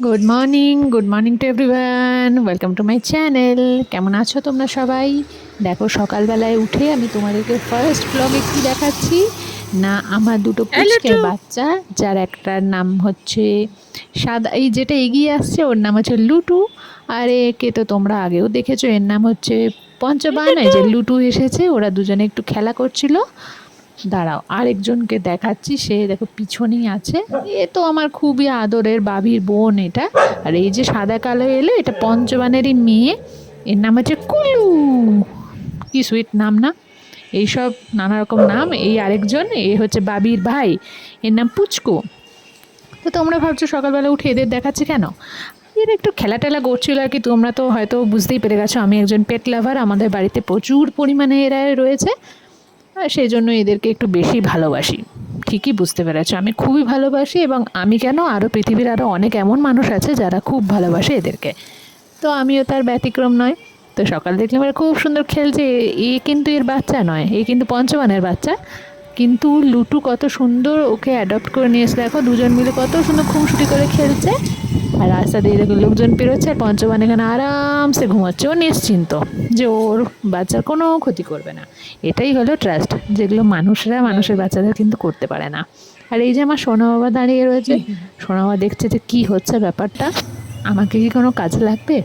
Good morning to everyone, welcome to my channel. কেমন আছো তোমরা সবাই? দেখো, সকালবেলায় উঠে আমি তোমাদেরকে ফার্স্ট ব্লগে কী দেখাচ্ছি না, আমার দুটো পুচকে বাচ্চা, যার একটার নাম হচ্ছে সাদা, এই যেটা এগিয়ে আসছে ওর নাম হচ্ছে লুটু, আর একে তো তোমরা আগেও দেখেছো, এর নাম হচ্ছে পঞ্চবান। এই যে লুটু এসেছে, ওরা দুজনে একটু খেলা করছিল। দাঁড়াও, আরেকজনকে দেখাচ্ছি, সে দেখো পিছনেই আছে। এ তো আমার খুবই আদরের বাবির বোন এটা। আর এই যে সাদা কালো এলো, এটা পঞ্চবানেরই মেয়ে, এর নাম হচ্ছে কুলু। কি সুইট নাম না? এইসব নানা রকম নাম। এই আরেকজন, এ হচ্ছে বাবির ভাই, এর নাম পুচকু। তো তোমরা ভাবছো সকালবেলা উঠে এদের দেখাচ্ছে কেন? এর একটু খেলা টেলা করছিল আর কি। তোমরা তো হয়তো বুঝতেই পেরে গেছো, আমি একজন পেট লাভার, আমাদের বাড়িতে প্রচুর পরিমাণে এরা রয়েছে, আর সেই জন্য এদেরকে একটু বেশি ভালোবাসি। ঠিকই বুঝতে পেরেছো, আমি খুবই ভালোবাসি, এবং আমি কেন, আরও পৃথিবীর আরও অনেক এমন মানুষ আছে যারা খুব ভালোবাসে এদেরকে। তো আমিও তার ব্যতিক্রম নয়। তো সকাল দেখলাম এরা খুব সুন্দর খেলছে। এ কিন্তু এর বাচ্চা নয়, এ কিন্তু পঞ্চমানের বাচ্চা। কিন্তু লুটু কত সুন্দর ওকে অ্যাডপ্ট করে নিয়ে এসে, দেখো দুজন মিলে কত সুন্দর খুনসুটি করে খেলছে। আর রাস্তা দিয়ে দেখো লোকজন পেরোচ্ছে, আর পঞ্চমান এখানে আরামসে ঘুমাচ্ছে, ও নিশ্চিন্ত যে ওর বাচ্চার কোনো ক্ষতি করবে না। এটাই হলো ট্রাস্ট, যেগুলো মানুষরা মানুষের বাচ্চাদের কিন্তু করতে পারে না। আর এই যে আমার সোনা বাবা দাঁড়িয়ে রয়েছে, সোনা বাবা দেখছে যে কী হচ্ছে ব্যাপারটা, আমাকে কি কোনো কাজে লাগবে।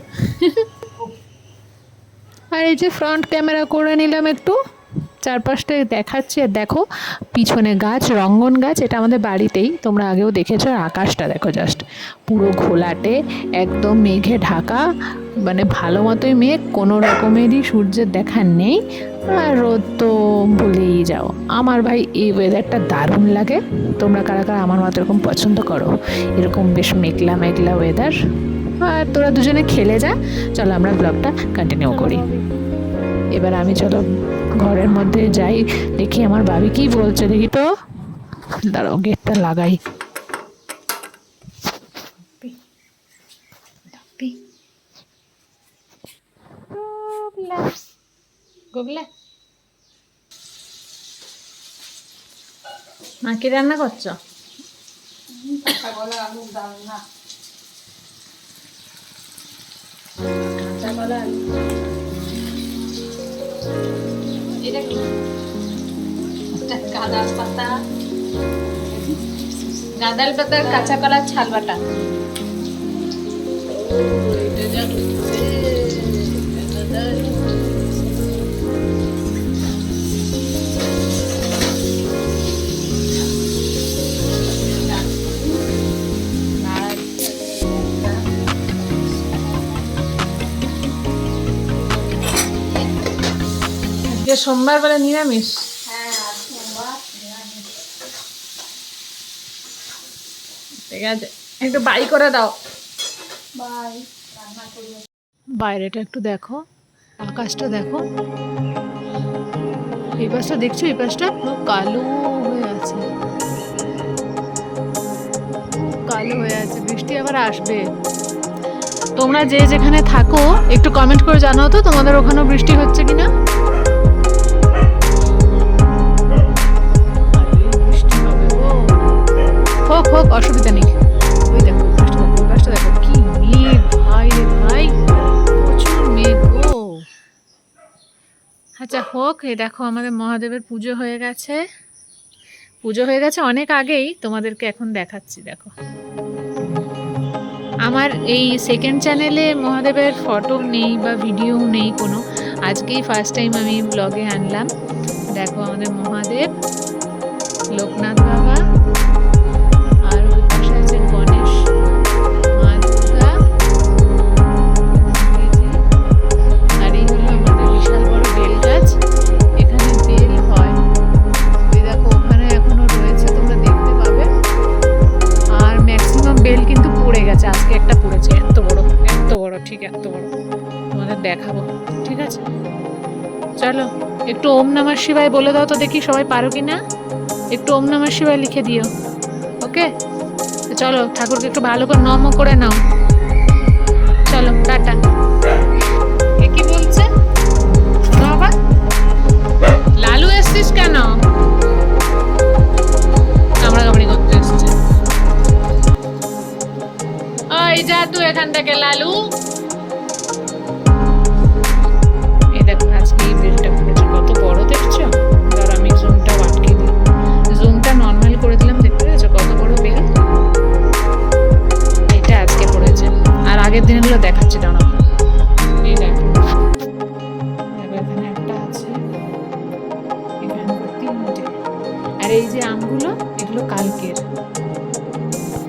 আর এই যে ফ্রন্ট ক্যামেরা করে নিলাম একটু, চারপাশটায় দেখাচ্ছি। আর দেখো পিছনে গাছ, রঙ্গন গাছ, এটা আমাদের বাড়িতেই, তোমরা আগেও দেখেছো। আর আকাশটা দেখো, জাস্ট পুরো ঘোলাটে, একদম মেঘে ঢাকা, মানে ভালো মতোই মেঘ, কোনো রকমেরই সূর্যের দেখা নেই। আর রোদ তো ভুলেই যাও। আমার ভাই এই ওয়েদারটা দারুণ লাগে। তোমরা কারা কারা আমার মতো এরকম পছন্দ করো, এরকম বেশ মেঘলা মেঘলা ওয়েদার? আর তোরা দুজনে খেলে যা, চলো আমরা ব্লগটা কন্টিনিউ করি। এবার আমি চলো ঘরের মধ্যে যাই, দেখি আমার ভাবি কি বলছে, দেখি তো। দাঁড়াও, গেটটা লাগাই। মা কি রান্না করছো? কাঁচা কলা আলুর ডালনা। কাঁচা কলা আলু, এটা কি? গাঁদাল পাতা, গাঁদাল পাতার কাঁচা কলার ছাল বাটা। সোমবার বলে নিরামিষ। ঠিক আছে, একটু বাই করে দাও। বাইরেটা একটু দেখো, আকাশটা দেখো। এই পাশটা দেখছো, এই পাশটা পুরো কালো হয়ে আছে, কালো হয়ে আছে, বৃষ্টি আবার আসবে। তোমরা যে যেখানে থাকো একটু কমেন্ট করে জানাও তো, তোমাদের ওখানেও বৃষ্টি হচ্ছে কিনা। হোক হোক, অসুবিধা নেই। ওই দেখো গাছটা, দেখো ওই গাছটা, দেখো কি মেঘ ভাই রে ভাই, প্রচুর মেঘ গো। আচ্ছা হোক, এই দেখো আমাদের মহাদেবের পুজো হয়ে গেছে, পুজো হয়ে গেছে অনেক আগেই, তোমাদেরকে এখন দেখাচ্ছি। দেখো আমার এই সেকেন্ড চ্যানেলে মহাদেবের ফটো নেই বা ভিডিও নেই কোনো, আজকেই ফার্স্ট টাইম আমি ব্লগে আনলাম। দেখো আমাদের মহাদেব, লোকনাথ বাবা, আর ওই পাশে আছে গণেশ, মা দুর্গা, আর এই হলো আমাদের বিশাল বড় বেল গাছ, এখানে বেল হয়। ওই দেখো ওখানে এখনো রয়েছে, তোমরা দেখতে পাবে। আর ম্যাক্সিমাম বেল কিন্তু পড়ে গেছে, আজকে একটা পড়েছে, এত বড়, এত বড়, ঠিক এত বড়, তোমাদের দেখাবো। ঠিক আছে, চলো একটু ওম নমঃ শিবায় বলে দাও তো, দেখি সবাই পারো কি না। একটু ওম নমঃ শিবায় লিখে দিও। ওকে, চলো ঠাকুরকে একটু ভালো করে নম করে নাও। চলো টাটা। এ কি বলছে বাবা? লালু এসছিস কেন? কামড়াকামড়ি করতে এসছে। এই যা তুই এখান থেকে লালু। এই দেখো আজকে এই বেলটা পড়েছে, কত বড় দেখছো। ধর আমি জুমটা আটকে দিই, জুমটা নর্মাল করে দিলাম, দেখতে পেয়েছো কত বড় বেল। এটা আজকে পড়েছে, আর আগের দিনগুলো দেখাচ্ছি দাঁড়াও। এই দেখো এখানে একটা আছে, এখানে তিনটে, আর এই যে আমগুলো এগুলো কালকের।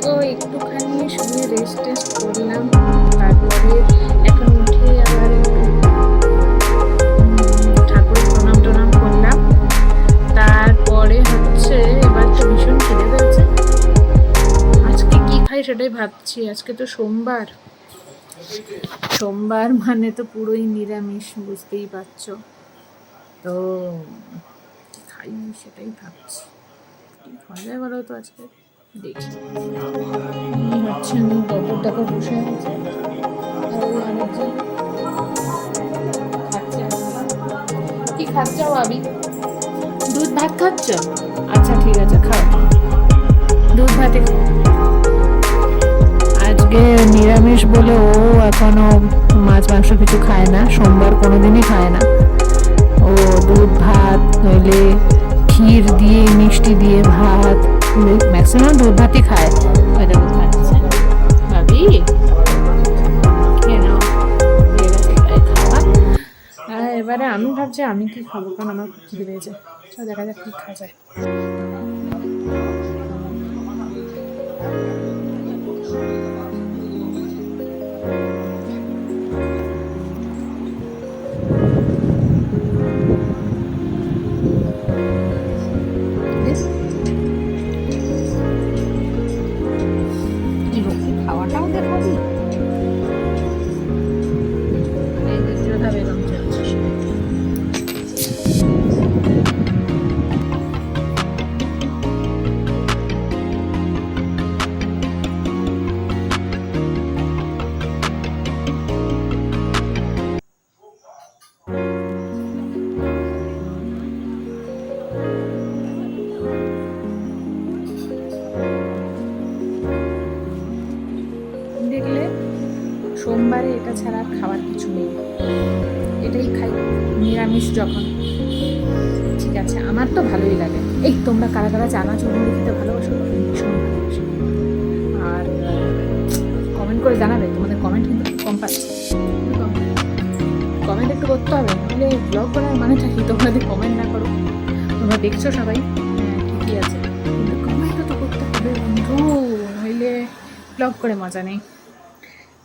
তো একটুখানি শুয়ে রেস্ট টেস্ট করলাম, তারপরে এখন উঠে আবার একটু ঠাকুরের প্রণাম টনাম করলাম। তারপরে হচ্ছে এবার তো ভীষণ খিদে পেয়েছে, আজকে কি খাই সেটাই ভাবছি। আজকে তো সোমবার, সোমবার মানে তো পুরোই নিরামিষ, বুঝতেই পারছো। তো কি খাই সেটাই ভাবছি, কি খাওয়া যায় বলো তো আজকে, দেখি। এই হচ্ছে বপুর টাকা বসে আছে, আর ওই আরেকজন খাচ্ছে। কি খাচ্ছ ভাবি? দুধ ভাত খাচ্ছ? আচ্ছা ঠিক আছে, খাও, দুধ ভাতে খাও। আজকে নিরামিষ বলে ও এখনো মাছ মাংস কিছু খায় না, সোমবার কোনোদিনই খায় না। ও দুধ ভাত নইলে ক্ষীর দিয়ে মিষ্টি দিয়ে ভাত, ম্যাক্সিমাম দুধ ভাতই খায়। ওই দেখো খাচ্ছে ভাবি, এবারে আমি ভাবছি আমি কি খাবো, কারণ আমার খুব খিদে পেয়েছে। দেখা যাক কি খাওয়া যায়। খাওয়াটাও দেখাবি, বেগম চলছে। দেখলে সোমবারে এটা ছাড়া আর খাবার কিছু নেই, এটাই খাই নিরামিষ যখন। ঠিক আছে, আমার তো ভালোই লাগে। এই তোমরা কারা কারা চানাচুর মুড়ি খেতে ভালোবাসো? ভীষণ ভালোবাসো। আর কমেন্ট করে জানাবে, তোমাদের কমেন্ট কিন্তু কম পাচ্ছি, কমেন্ট একটু করতে হবে, নাহলে ব্লগ করার মানেটা কি? তোমরা যদি কমেন্ট না করো, তোমরা দেখছো সবাই, হ্যাঁ ঠিকই আছে, কিন্তু কমেন্টও তো করতে হবে বন্ধু, নইলে ব্লগ করে মজা নেই।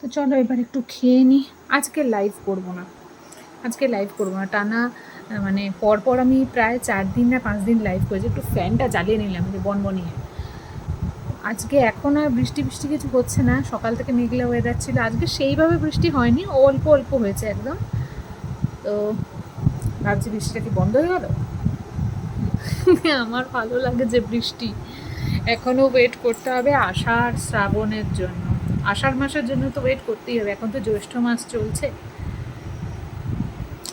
তো চলো এবার একটু খেয়ে নিই। আজকে লাইভ করবো না, আজকে লাইভ করবো না টানা, মানে পরপর আমি প্রায় 4 দিন না 5 দিন লাইভ করেছি। একটু ফ্যানটা জ্বালিয়ে নিলাম যে বনবনিয়ে। আজকে এখন আর বৃষ্টি বৃষ্টি কিছু হচ্ছে না, সকাল থেকে মেঘলা ওয়েদার ছিল। আজকে সেইভাবে বৃষ্টি হয়নি, অল্প অল্প হয়েছে একদম। তো ভাবছি বৃষ্টিটা কি বন্ধ হয়ে গেল। আমার ভালো লাগে যে বৃষ্টি, এখনও ওয়েট করতে হবে আষাঢ় শ্রাবণের জন্য। আষাঢ় মাসের জন্য তো ওয়েট করতেই হবে, এখন তো জ্যৈষ্ঠ মাস চলছে,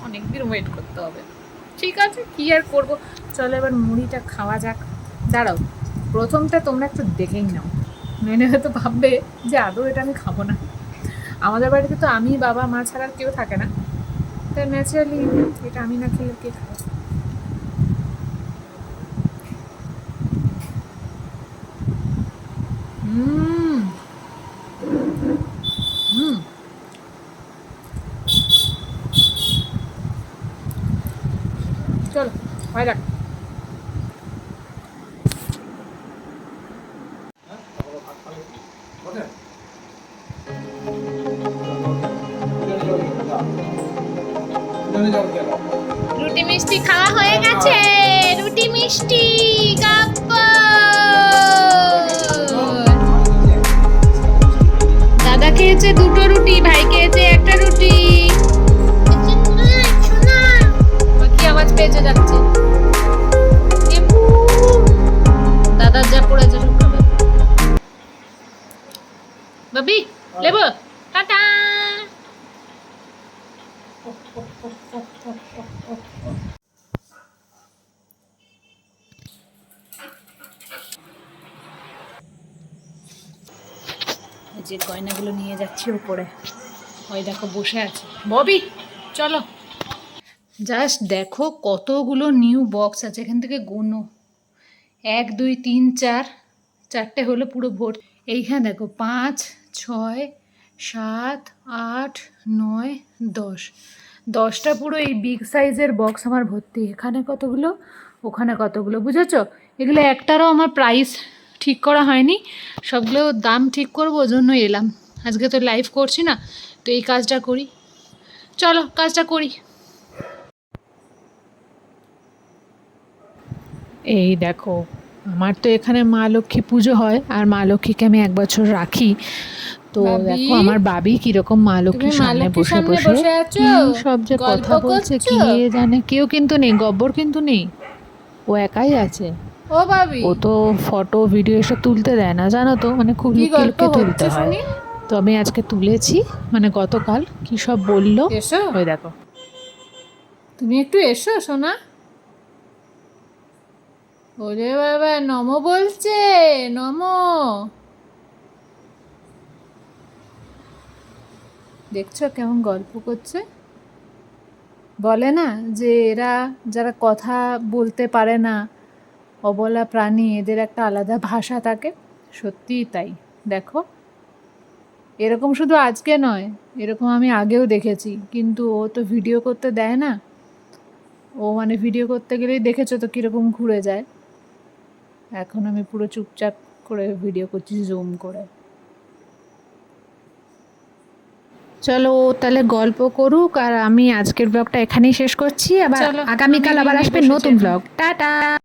অনেকদিন ওয়েট করতে হবে। ঠিক আছে, কি আর করবো, চলো এবার মুড়িটা খাওয়া যাক। দাঁড়াও, প্রথমটা তোমরা একটু দেখেই নাও, নইলে হয়তো ভাববে যে আদৌ এটা আমি খাবো না। আমাদের বাড়িতে তো আমি, বাবা, মা ছাড়া আর কেউ থাকে না, তাই ন্যাচারালি এটা আমি না খেলে কে খাবে। চলো হয় রাখ। রুটি মিষ্টি খাওয়া হয়ে গেছে, রুটি মিষ্টি দাদা খেয়েছে 2টো রুটি, ভাই খেয়েছে 1টা রুটি। কি আওয়াজ পেয়েছে যাচ্ছে, দাদার যা পড়েছে সব খাবে। বাবি লেবো, টাটা। এই যে গয়নাগুলো নিয়ে যাচ্ছি উপরে, ওই দেখো বসে আছে ববি, চলো। জাস্ট দেখো কতগুলো নিউ বক্স আছে, এখান থেকে গোনো 1 2 3 4, 4টে হলো পুরো ভোট। এইখানে দেখো 5 6 7 8 9 10, 10টা পুরো এই বিগ সাইজের বক্স আমার ভর্তি। এখানে কতগুলো, ওখানে কতগুলো, বুঝেছো? এগুলো একটারও আমার প্রাইস ঠিক করা হয়নি, সবগুলো দাম ঠিক করবো, ওই জন্য এলাম। আজকে তো লাইভ করছি না, তো এই কাজটা করি, চলো কাজটা করি। এই দেখো, আমার তো এখানে মা লক্ষ্মী পুজো হয়, আর মা লক্ষ্মীকে আমি 1 বছর রাখি। তো দেখো আমার বাবি কিরকম মা লক্ষ্মীর সামনে বসে বসে কি সব যে কথা বলছে, কি জানে। কেউ কিন্তু নেই, গব্বর কিন্তু নেই, ও একাই আছে। ও ভাবি, ও তো ফটো ভিডিও এসব তুলতে দেয় না, জানো তো, মানে খুব লুকিয়ে লুকিয়ে তুলতে হয়। তো আমি আজকে তুলেছি, মানে গতকাল কি সব বললো, এসো ওই দেখো। তুমি একটু এসো সোনা। ওরে বাবা, নমো বলছে, নমো। দেখছো কেমন গল্প করছে? বলে না যে এরা যারা কথা বলতে পারে না, অবলা প্রাণী, এদের একটা আলাদা ভাষা থাকে। সত্যিই তাই। দেখো, এরকম শুধু আজকে নয়, এরকম আমি আগেও দেখেছি, কিন্তু ও তো ভিডিও করতে দেয় না। ও মানে ভিডিও করতে গেলেই দেখেছো তো কীরকম ঘুরে যায়। এখন আমি পুরো চুপচাপ করে ভিডিও করছি, জুম করে। চলো তাহলে গল্প করুক, আর আমি আজকের ব্লগটা এখানেই শেষ করছি। আবার আগামীকাল আবার আসবে নতুন ব্লগ। টাটা।